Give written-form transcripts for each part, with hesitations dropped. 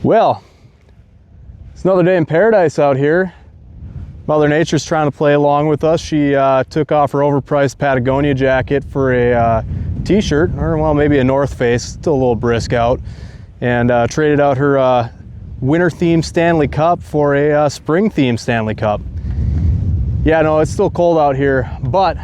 Well, it's another day in paradise out here. Mother Nature's trying to play along with us. She took off her overpriced Patagonia jacket for a t-shirt, or well, maybe a North Face, still a little brisk out, and traded out her winter-themed Stanley Cup for a spring-themed Stanley Cup. Yeah, no, it's still cold out here, but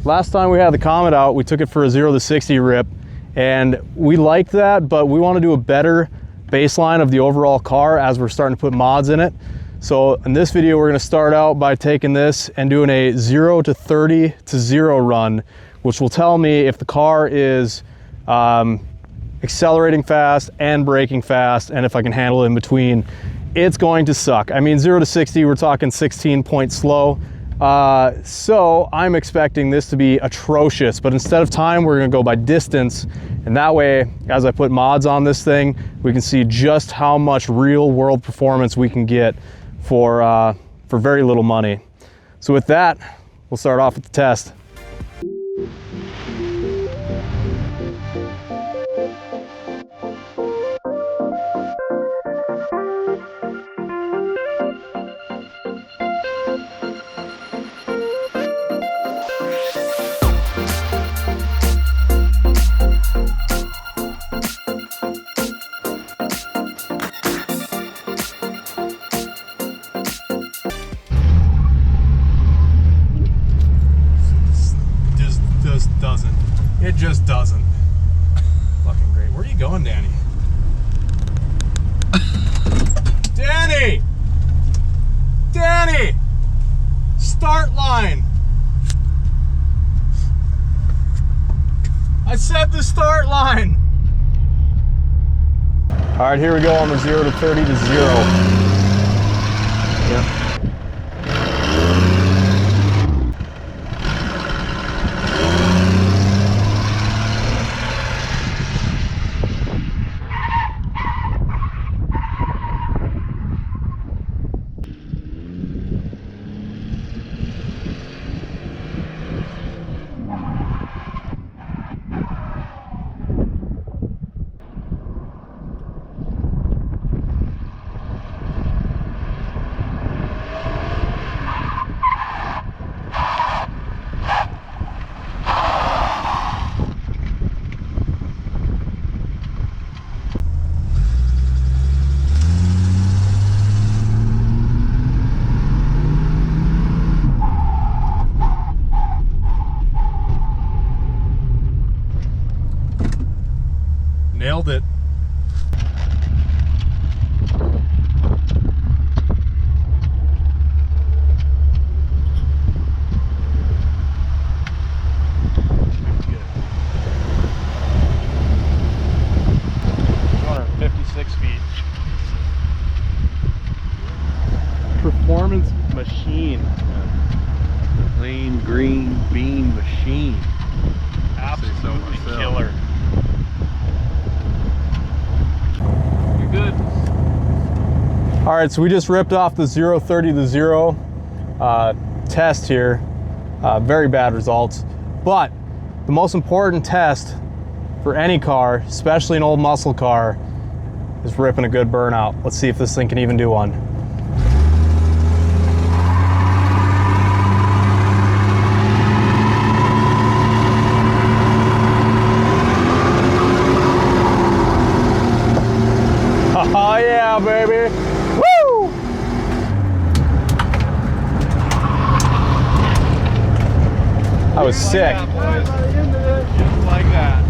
last time we had the Comet out, we took it for a 0 to 60 rip, and we liked that, but we want to do a better baseline of the overall car as we're starting to put mods in it. So in this video, we're going to start out by taking this and doing a 0 to 30 to 0 run, which will tell me if the car is accelerating fast and braking fast, and if I can handle it in between. It's going to suck. I mean, 0 to 60, we're talking 16 point slow. So I'm expecting this to be atrocious, but instead of time, we're gonna go by distance. And that way, as I put mods on this thing, we can see just how much real world performance we can get for very little money. So with that, we'll start off with the test. It just doesn't. Fucking great. Where are you going, Danny? Danny! Danny! Start line! I said the start line! Alright, here we go on the 0 to 30 to 0. Yep. Nailed it. Good. 256 feet. Performance machine. Plain green bean machine. Absolutely killer. Good. All right, so we just ripped off the 0-30 to 0 test here. Very bad results, but the most important test for any car, especially an old muscle car, is ripping a good burnout. Let's see if this thing can even do one. Oh yeah, baby! Woo! That was sick. Just like that.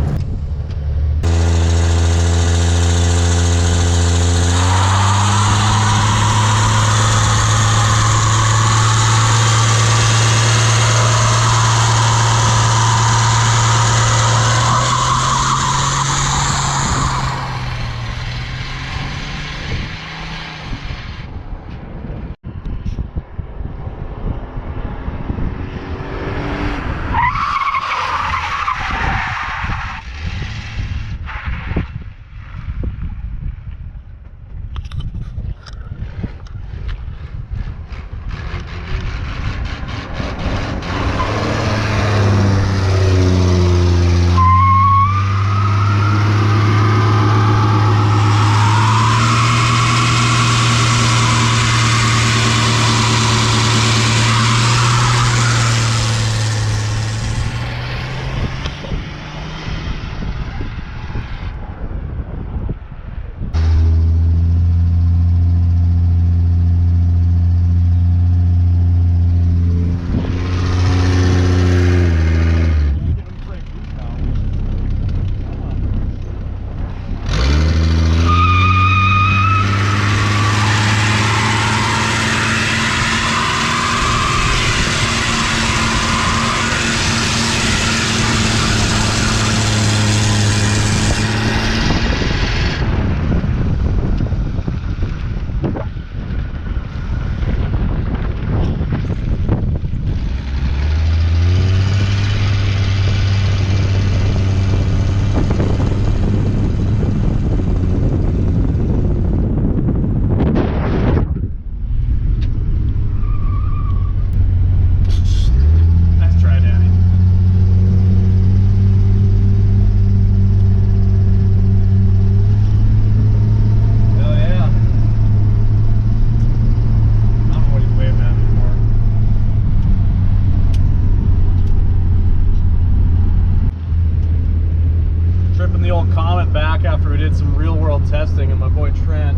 boy Trent.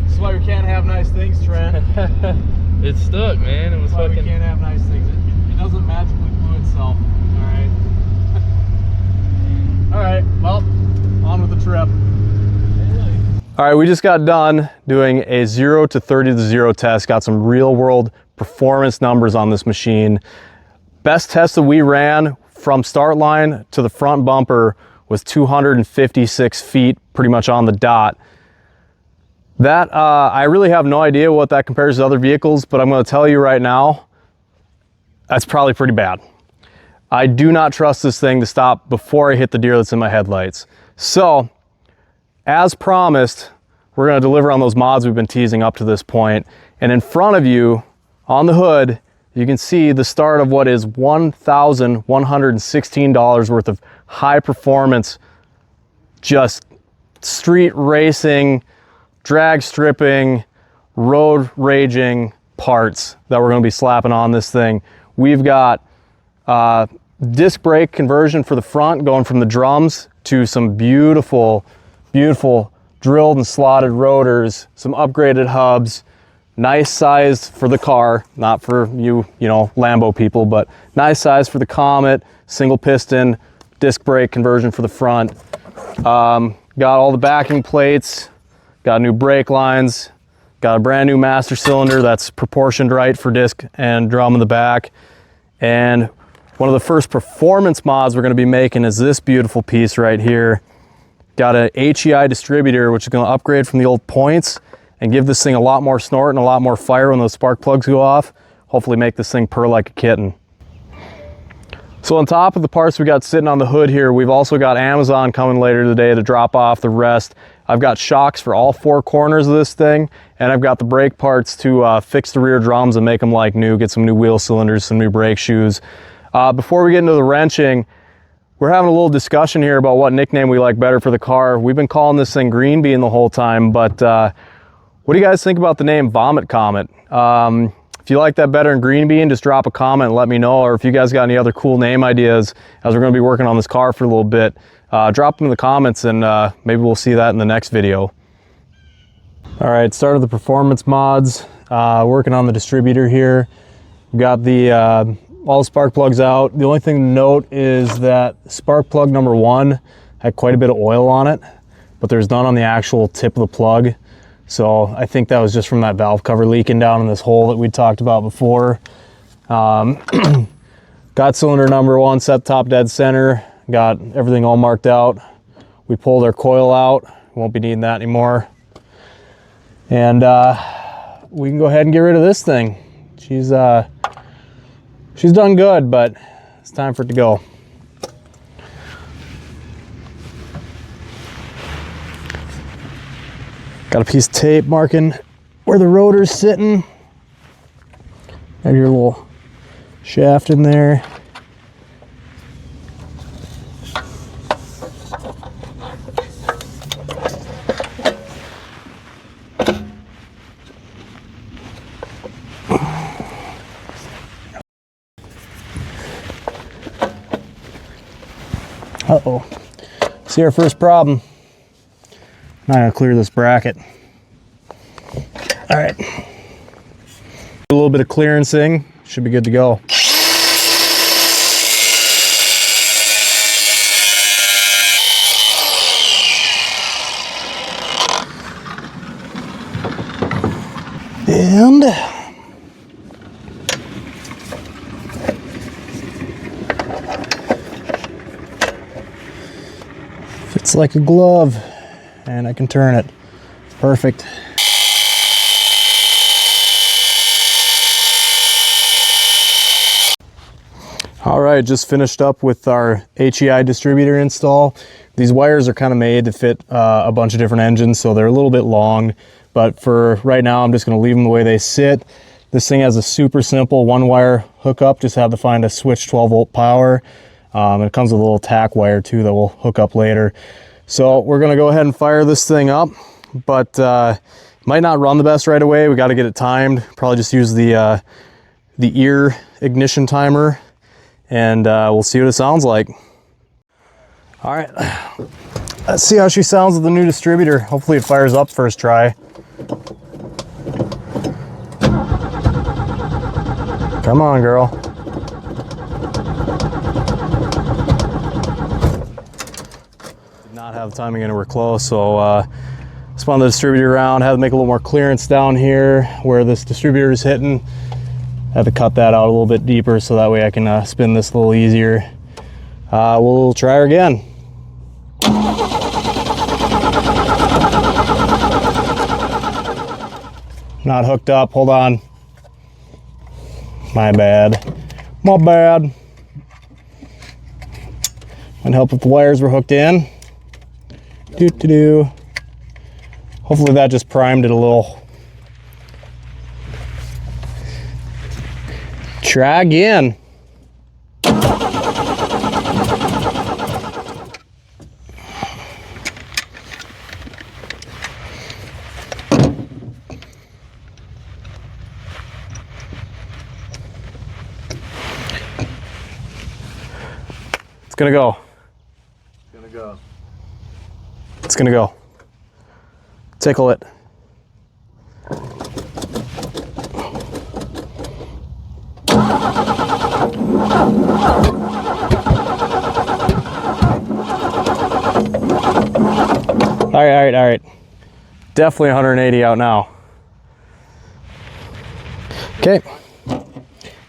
This is why we can't have nice things, Trent. It stuck, man. It was That's why fucking. we can't have nice things. It doesn't magically glue itself. All right. All right. Well, on with the trip. All right, we just got done doing a 0 to 30 to 0 test. Got some real world performance numbers on this machine. Best test that we ran from start line to the front bumper was 256 feet, pretty much on the dot. That, I really have no idea what that compares to other vehicles, but I'm gonna tell you right now, that's probably pretty bad. I do not trust this thing to stop before I hit the deer that's in my headlights. So, as promised, we're gonna deliver on those mods we've been teasing up to this point. And in front of you, on the hood, you can see the start of what is $1,116 worth of high performance, just street racing, drag stripping, road raging parts that we're gonna be slapping on this thing. We've got disc brake conversion for the front, going from the drums to some beautiful, beautiful drilled and slotted rotors, some upgraded hubs, nice size for the car, not for you know, Lambo people, but nice size for the Comet, single piston, disc brake conversion for the front. Got all the backing plates, got new brake lines, got a brand new master cylinder that's proportioned right for disc and drum in the back. And one of the first performance mods we're gonna be making is this beautiful piece right here. Got a HEI distributor, which is gonna upgrade from the old points and give this thing a lot more snort and a lot more fire when those spark plugs go off. Hopefully make this thing purr like a kitten. So on top of the parts we got sitting on the hood here, we've also got Amazon coming later today to drop off the rest. I've got shocks for all four corners of this thing, and I've got the brake parts to fix the rear drums and make them like new, get some new wheel cylinders, some new brake shoes. Before we get into the wrenching, we're having a little discussion here about what nickname we like better for the car. We've been calling this thing Green Bean the whole time, but what do you guys think about the name Vomit Comet? If you like that better than Green Bean, just drop a comment and let me know. Or if you guys got any other cool name ideas, as we're gonna be working on this car for a little bit, drop them in the comments and maybe we'll see that in the next video. All right, started the performance mods, working on the distributor here. Got the all the spark plugs out. The only thing to note is that spark plug number 1 had quite a bit of oil on it, but there's none on the actual tip of the plug. So I think that was just from that valve cover leaking down in this hole that we talked about before. Got cylinder number 1 set top dead center. Got everything all marked out. We pulled our coil out. Won't be needing that anymore. And we can go ahead and get rid of this thing. She's done good, but it's time for it to go. Got a piece of tape marking where the rotor's sitting. Got your little shaft in there. Uh-oh. See our first problem. Now I gotta clear this bracket. All right. A little bit of clearancing, should be good to go. And fits like a glove, and I can turn it. Perfect. All right, just finished up with our HEI distributor install. These wires are kind of made to fit a bunch of different engines, so they're a little bit long, but for right now, I'm just gonna leave them the way they sit. This thing has a super simple 1-wire hookup, just have to find a switch 12-volt power. And it comes with a little tack wire too that we'll hook up later. So we're gonna go ahead and fire this thing up, but might not run the best right away. We gotta get it timed. Probably just use the ear ignition timer, and we'll see what it sounds like. All right, Let's see how she sounds with the new distributor. Hopefully it fires up first try. Come on, girl. Did not have the timing in, we're close, so spun the distributor around, had to make a little more clearance down here where this distributor is hitting. Had to cut that out a little bit deeper so that way I can spin this a little easier. We'll try her again. Not hooked up, hold on. My bad. My bad. Might help if the wires were hooked in. Doo-doo-doo. Hopefully that just primed it a little. Try again. It's gonna go. It's gonna go. It's gonna go. Tickle it. All right. Definitely 180 out now. Okay.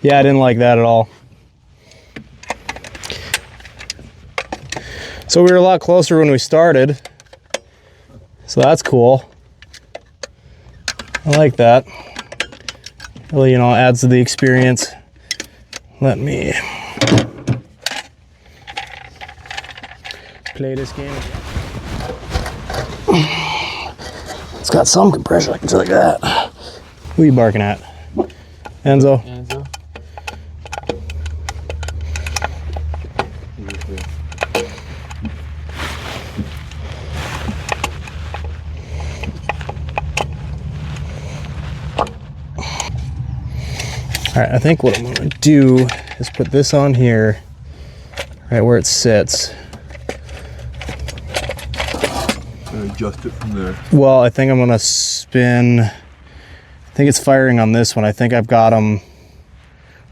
Yeah, I didn't like that at all. So we were a lot closer when we started. So that's cool. I like that. Really, you know, adds to the experience. Let me play this game again. It's got some compression, I can tell you that. Who are you barking at? Enzo? Enzo. All right, I think what I'm gonna do is put this on here, right where it sits. Adjust it from there. Well, I think I'm gonna spin, I think it's firing on this one. I think I've got them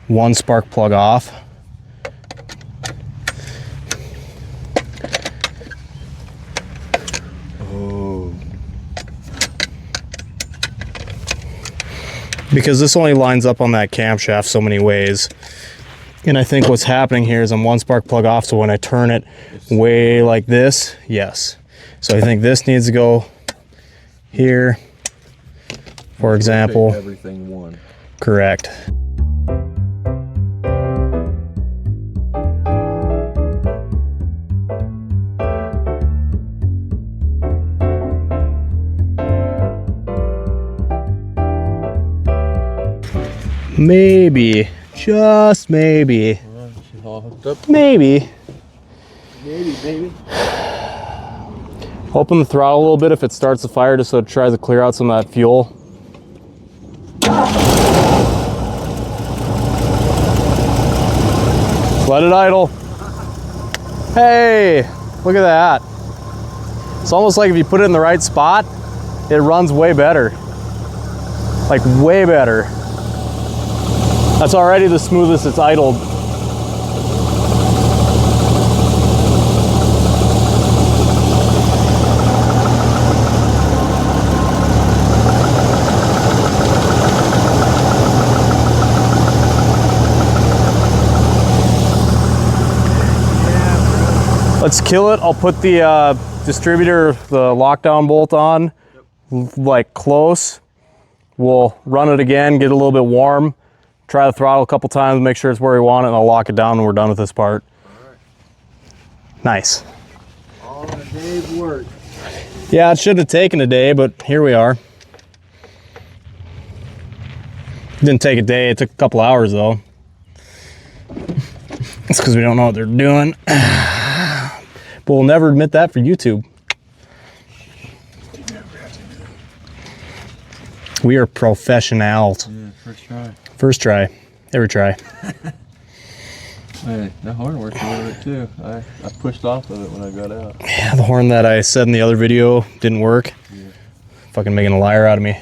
one spark plug off. Oh. Because this only lines up on that camshaft so many ways. And I think what's happening here is I'm one spark plug off, so when I turn it way like this, yes. So I think this needs to go here, for example. Everything one. Correct. Maybe, just maybe. All hooked up. Maybe. Maybe. Open the throttle a little bit if it starts the fire, just so it tries to clear out some of that fuel. Let it idle. Hey, look at that. It's almost like if you put it in the right spot, it runs way better. Like way better. That's already the smoothest it's idled. Let's kill it. I'll put the distributor, the lockdown bolt on, like close. We'll run it again, get a little bit warm, try the throttle a couple times, make sure it's where we want it, and I'll lock it down when we're done with this part. All right. Nice. All in a day's work. Yeah, it should have taken a day, but here we are. Didn't take a day, it took a couple hours though. It's because we don't know what they're doing. But we'll never admit that for YouTube. We are professionals. Yeah, first try. First try, every try. Hey, that horn worked a little bit too. I pushed off of it when I got out. Yeah, the horn that I said in the other video didn't work. Yeah. Fucking making a liar out of me.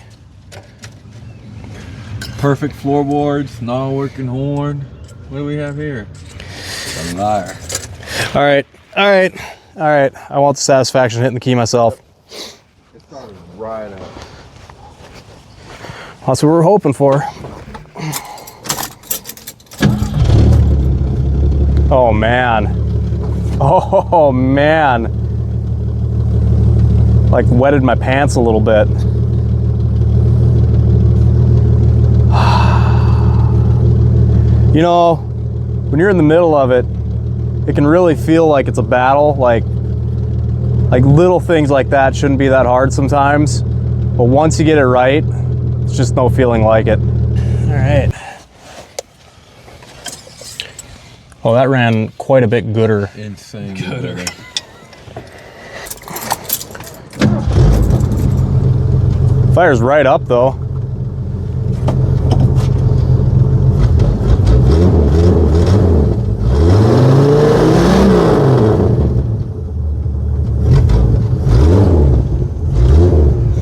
Perfect floorboards, non-working horn. What do we have here? A liar. All right, all right, all right. I want the satisfaction of hitting the key myself. It started right up. That's what we're hoping for. Oh man. Oh man. Like wetted my pants a little bit. You know, when you're in the middle of it, it can really feel like it's a battle. Like little things like that shouldn't be that hard sometimes. But once you get it right, it's just no feeling like it. All right. Oh, that ran quite a bit gooder. Insane. Gooder. Fire's right up though.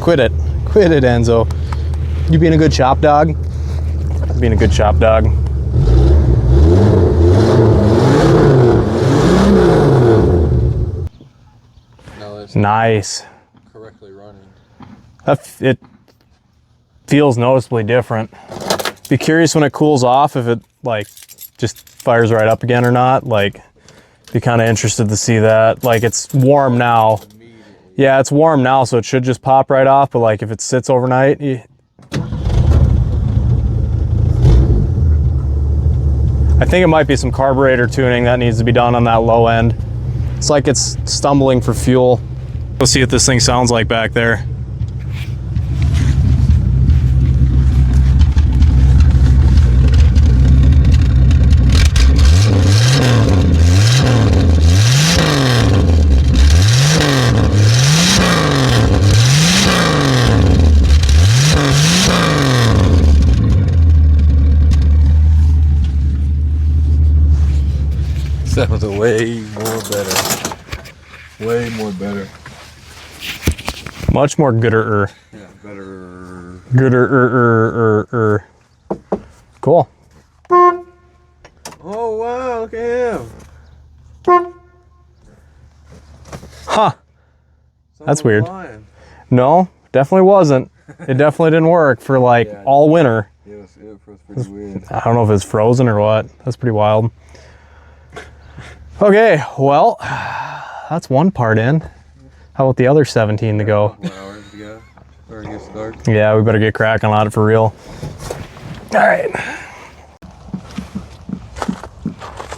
Quit it, Enzo. You being a good shop dog? Being a good shop dog. No, it's Nice. correctly running. It feels noticeably different. Be curious when it cools off if it like just fires right up again or not. Like, be kind of interested to see that. Like, it's warm now. Yeah, it's warm now, so it should just pop right off. But like, if it sits overnight, I think it might be some carburetor tuning that needs to be done on that low end. It's like it's stumbling for fuel. Let's see what this thing sounds like back there. Sounds way more better. Way more better. Much more gooder. Yeah, better. Gooder. Cool. Oh wow, look at him. Huh. That's Someone's weird. lying. No, definitely wasn't. It definitely didn't work for like Yeah. all winter. It was pretty weird. I don't know if it's frozen or what. That's pretty wild. Okay, well, that's one part in. How about the other 17 to go? 4 hours to go. Or it gets dark. Yeah, we better get cracking on it for real. All right.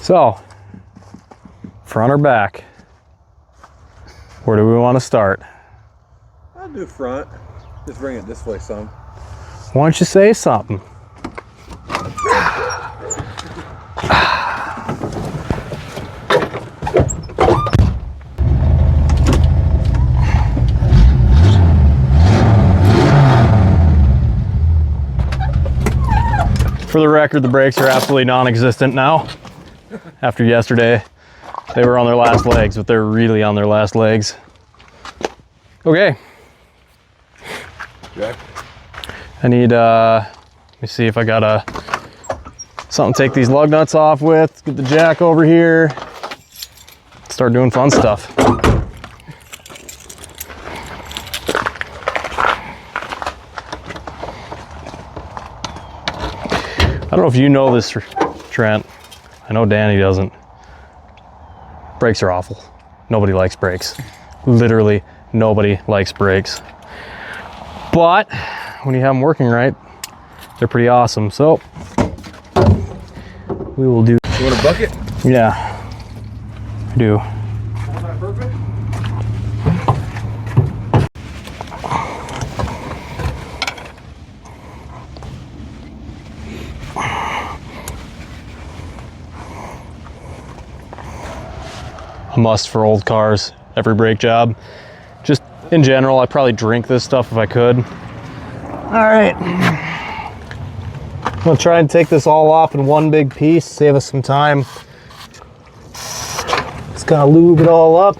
So, front or back? Where do we want to start? I'll do front. Just bring it this way some. Why don't you say something? For the record, the brakes are absolutely non-existent now. After yesterday, they were on their last legs, but they're really on their last legs. Okay. Jack? I need, let me see if I got something to take these lug nuts off with. Get the jack over here. Start doing fun stuff. I don't know if you know this, Trent. I know Danny doesn't. Brakes are awful. Nobody likes brakes. Literally nobody likes brakes. But when you have them working right, they're pretty awesome. So we will do. You want a bucket? Yeah, I do. Perfect. A must for old cars, every brake job. Just in general, I'd probably drink this stuff if I could. All right. I'm gonna try and take this all off in one big piece, save us some time Just gotta lube it all up.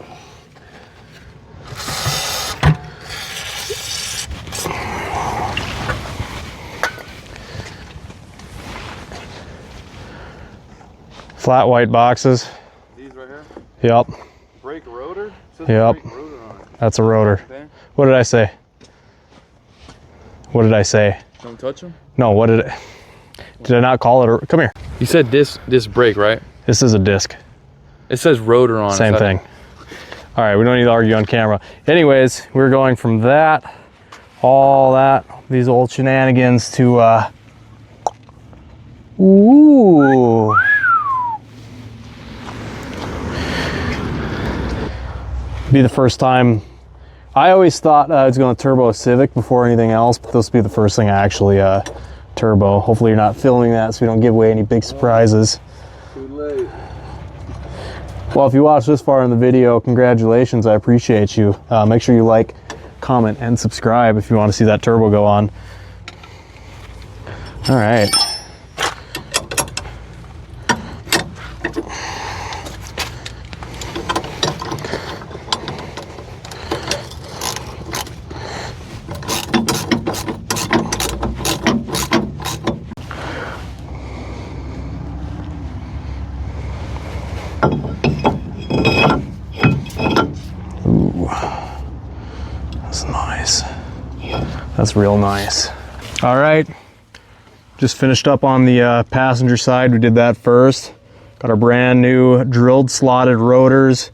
Flat white boxes. These right here? Yep. Brake rotor? Yep. Brake rotor on it. That's a rotor. Okay. What did I say? What did I say? Don't touch them. No, what did I not call it? Come here. You said this brake, right? This is a disc. It says rotor on it. Same thing. All right, we don't need to argue on camera. Anyways, we're going from that, all that, these old shenanigans to, ooh. Be the first time. I always thought I was going to turbo a Civic before anything else, but this will be the first thing I actually turbo. Hopefully you're not filming that so we don't give away any big surprises. Too late. Well, if you watched this far in the video, congratulations, I appreciate you. Make sure you like, comment, and subscribe if you want to see that turbo go on. All right. Ooh, that's nice. That's real nice. All right, just finished up on the passenger side. We did that first. Got our brand new drilled slotted rotors,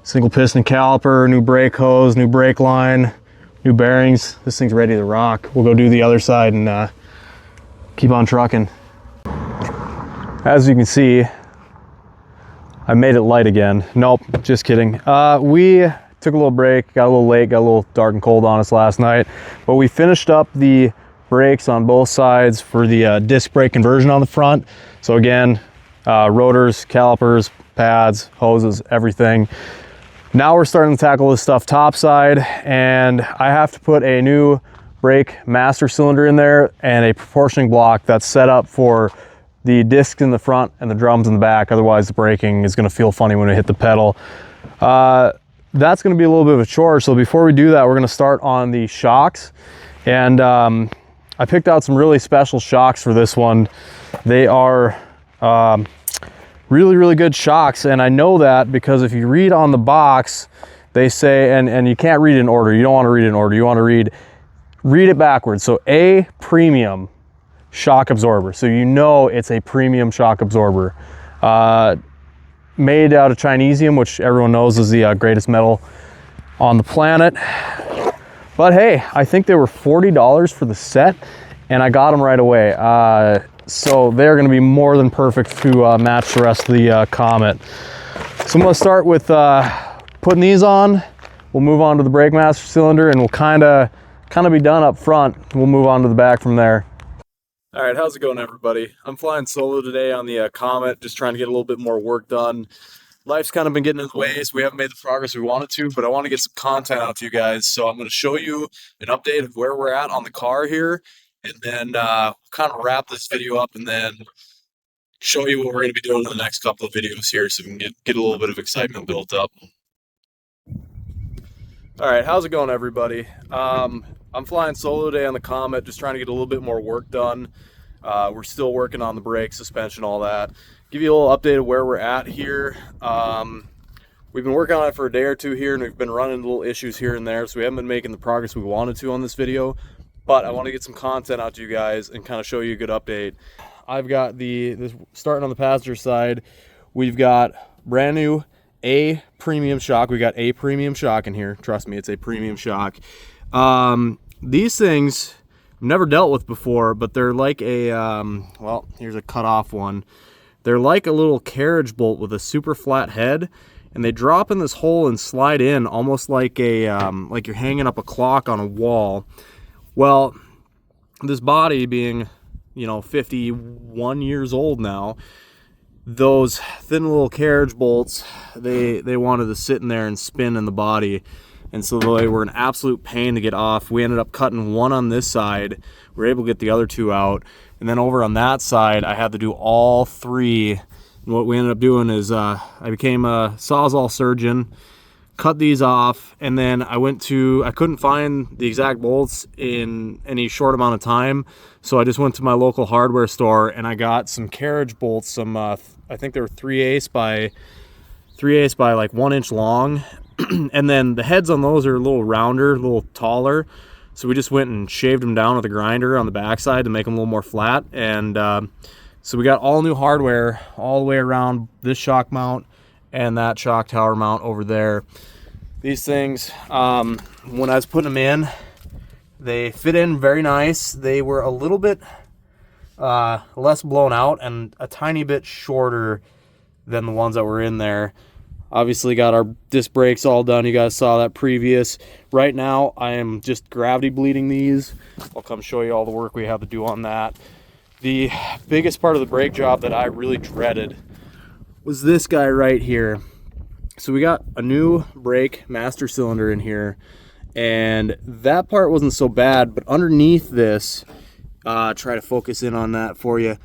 single piston caliper, new brake hose, new brake line, new bearings. This thing's ready to rock. We'll go do the other side and keep on trucking. As you can see, I made it light again. Nope, just kidding. We took a little break, got a little late, got a little dark and cold on us last night, but we finished up the brakes on both sides for the disc brake conversion on the front. So again, rotors, calipers, pads, hoses, everything. Now we're starting to tackle this stuff topside, and I have to put a new brake master cylinder in there and a proportioning block that's set up for the discs in the front and the drums in the back. Otherwise the braking is going to feel funny when we hit the pedal. That's going to be a little bit of a chore. So before we do that, we're going to start on the shocks. And I picked out some really special shocks for this one. They are really, really good shocks. And I know that because if you read on the box, they say, and you can't read in order. You don't want to read in order. You want to read it backwards. So A, premium shock absorber. So you know it's a premium shock absorber. Made out of Chinesium, which everyone knows is the greatest metal on the planet. But hey, I think they were $40 for the set, and I got them right away. So they're gonna be more than perfect to match the rest of the Comet. So I'm gonna start with putting these on. We'll move on to the brake master cylinder, and we'll kind of be done up front. We'll move on to the back from there. All right, how's it going, everybody? I'm flying solo today on the Comet, just trying to get a little bit more work done. Life's kind of been getting in the way, so we haven't made the progress we wanted to, but I want to get some content out to you guys. So I'm going to show you an update of where we're at on the car here, and then kind of wrap this video up and then show you what we're going to be doing in the next couple of videos here so we can get a little bit of excitement built up. All right, how's it going, everybody? I'm flying solo today on the Comet, just trying to get a little bit more work done. We're still working on the brakes, suspension, all that. Give you a little update of where we're at here. We've been working on it for a day or two here, and we've been running little issues here and there, so we haven't been making the progress we wanted to on this video. But I want to get some content out to you guys and kind of show you a good update. I've got this starting on the passenger side. We've got brand new A premium shock. We got a premium shock in here. Trust me, it's a premium shock. These things I've never dealt with before, but they're like a, well, here's a cut off one. They're like a little carriage bolt with a super flat head, and they drop in this hole and slide in almost like a, like you're hanging up a clock on a wall. Well, this body being, 51 years old now, those thin little carriage bolts, they wanted to sit in there and spin in the body. And so they were an absolute pain to get off. We ended up cutting one on this side. We were able to get the other two out. And then over on that side, I had to do all three And what we ended up doing is I became a Sawzall surgeon, cut these off, and then I couldn't find the exact bolts in any short amount of time, so I just went to my local hardware store and I got some carriage bolts, some I think they were 3/8 by like 1 inch long, and then the heads on those are a little rounder, a little taller, so we just went and shaved them down with a grinder on the backside to make them a little more flat. And so we got all new hardware all the way around this shock mount and that shock tower mount over there. These things, when I was putting them in, they fit in very nice. They were a little bit less blown out and a tiny bit shorter than the ones that were in there. Obviously got our disc brakes all done. You guys saw that previous. Right now I am just gravity bleeding these. I'll come show you all the work we have to do on that. The biggest part of the brake job that I really dreaded was this guy right here. So we got a new brake master cylinder in here, and that part wasn't so bad, but underneath this, try to focus in on that for you.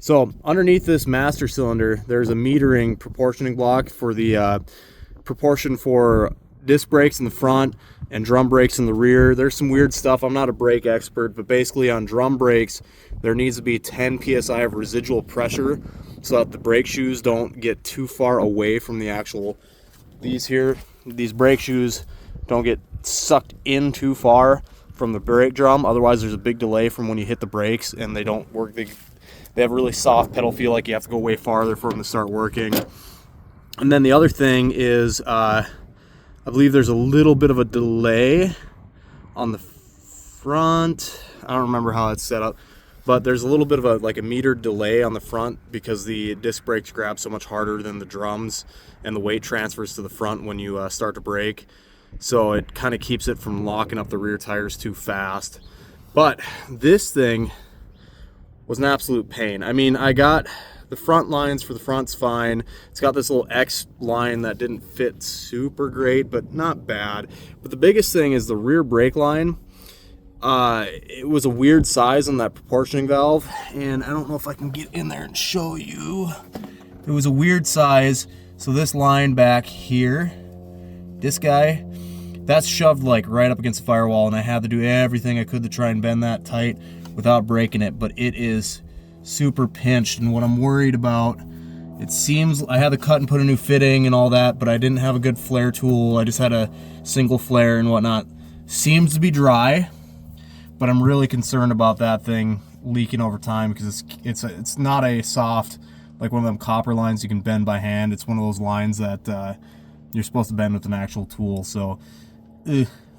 So underneath this master cylinder, there's a metering proportioning block for the proportion for disc brakes in the front and drum brakes in the rear. There's some weird stuff. I'm not a brake expert, but basically on drum brakes, there needs to be 10 PSI of residual pressure so that the brake shoes don't get too far away from the actual, these brake shoes don't get sucked in too far from the brake drum. Otherwise there's a big delay from when you hit the brakes and they don't work. They have a really soft pedal feel, like you have to go way farther for them to start working. And then the other thing is, I believe there's a little bit of a delay on the front. I don't remember how it's set up, but there's a little bit of a metered delay on the front because the disc brakes grab so much harder than the drums, and the weight transfers to the front when you start to brake. So it kind of keeps it from locking up the rear tires too fast. But this thing was an absolute pain. I mean, I got the front lines for the front's fine. It's got this little X line that didn't fit super great, but not bad. But the biggest thing is the rear brake line. It was a weird size on that proportioning valve, and I don't know if I can get in there and show you. It was a weird size. So this line back here, this guy, that's shoved like right up against the firewall, and I had to do everything I could to try and bend that tight without breaking it, but it is super pinched. And what I'm worried about, it seems I had to cut and put a new fitting and all that, but I didn't have a good flare tool. I just had a single flare and whatnot. Seems to be dry, but I'm really concerned about that thing leaking over time because it's not a soft, like one of them copper lines you can bend by hand. It's one of those lines that you're supposed to bend with an actual tool. So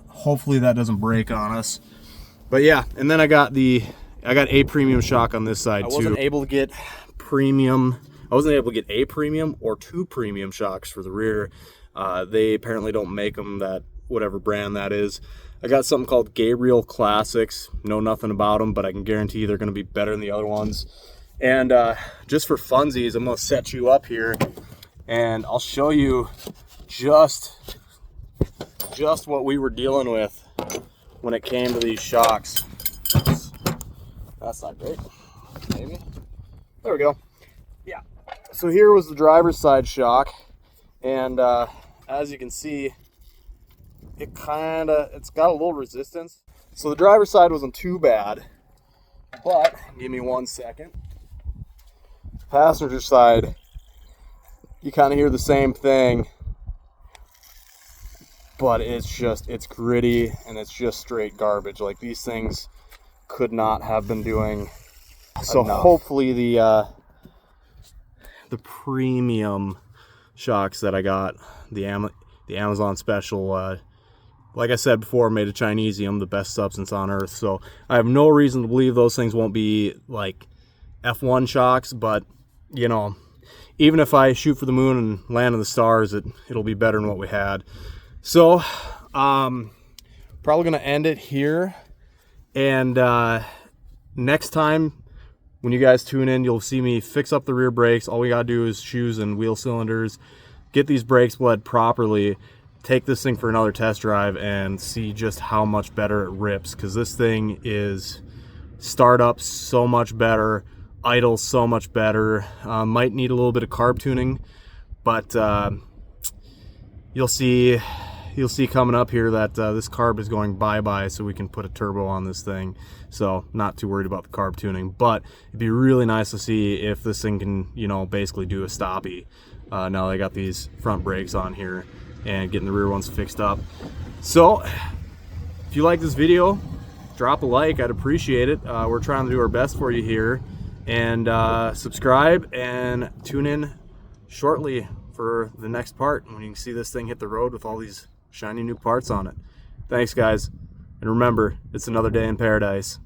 hopefully that doesn't break on us. But yeah, and then I got a premium shock on this side too. I wasn't able to get a premium or two premium shocks for the rear. They apparently don't make them, that whatever brand that is. I got something called Gabriel Classics. Know nothing about them, but I can guarantee they're going to be better than the other ones. And just for funsies, I'm going to set you up here and I'll show you just what we were dealing with when it came to these shocks. That's not great. Maybe. There we go. Yeah. So here was the driver's side shock, and as you can see, it's got a little resistance. So the driver's side wasn't too bad, but give me 1 second. Passenger side, you kind of hear the same thing, but it's gritty and it's just straight garbage. Like, these things could not have been doing so enough. Hopefully the premium shocks that I got, the Amazon special, like I said before, made of Chinesium, the best substance on earth. So I have no reason to believe those things won't be like F1 shocks, but you know, even if I shoot for the moon and land in the stars, it'll be better than what we had. So probably gonna end it here, and next time when you guys tune in, you'll see me fix up the rear brakes. All we gotta do is shoes and wheel cylinders, get these brakes bled properly, take this thing for another test drive, and see just how much better it rips, because this thing is start up so much better, idles so much better. Might need a little bit of carb tuning, but you'll see coming up here that this carb is going bye-bye, so we can put a turbo on this thing. So not too worried about the carb tuning, but it'd be really nice to see if this thing can, you know, basically do a stoppie. Now I got these front brakes on here and getting the rear ones fixed up. So if you like this video, drop a like, I'd appreciate it. We're trying to do our best for you here, and subscribe and tune in shortly for the next part when you can see this thing hit the road with all these shiny new parts on it. Thanks guys, and remember, it's another day in paradise.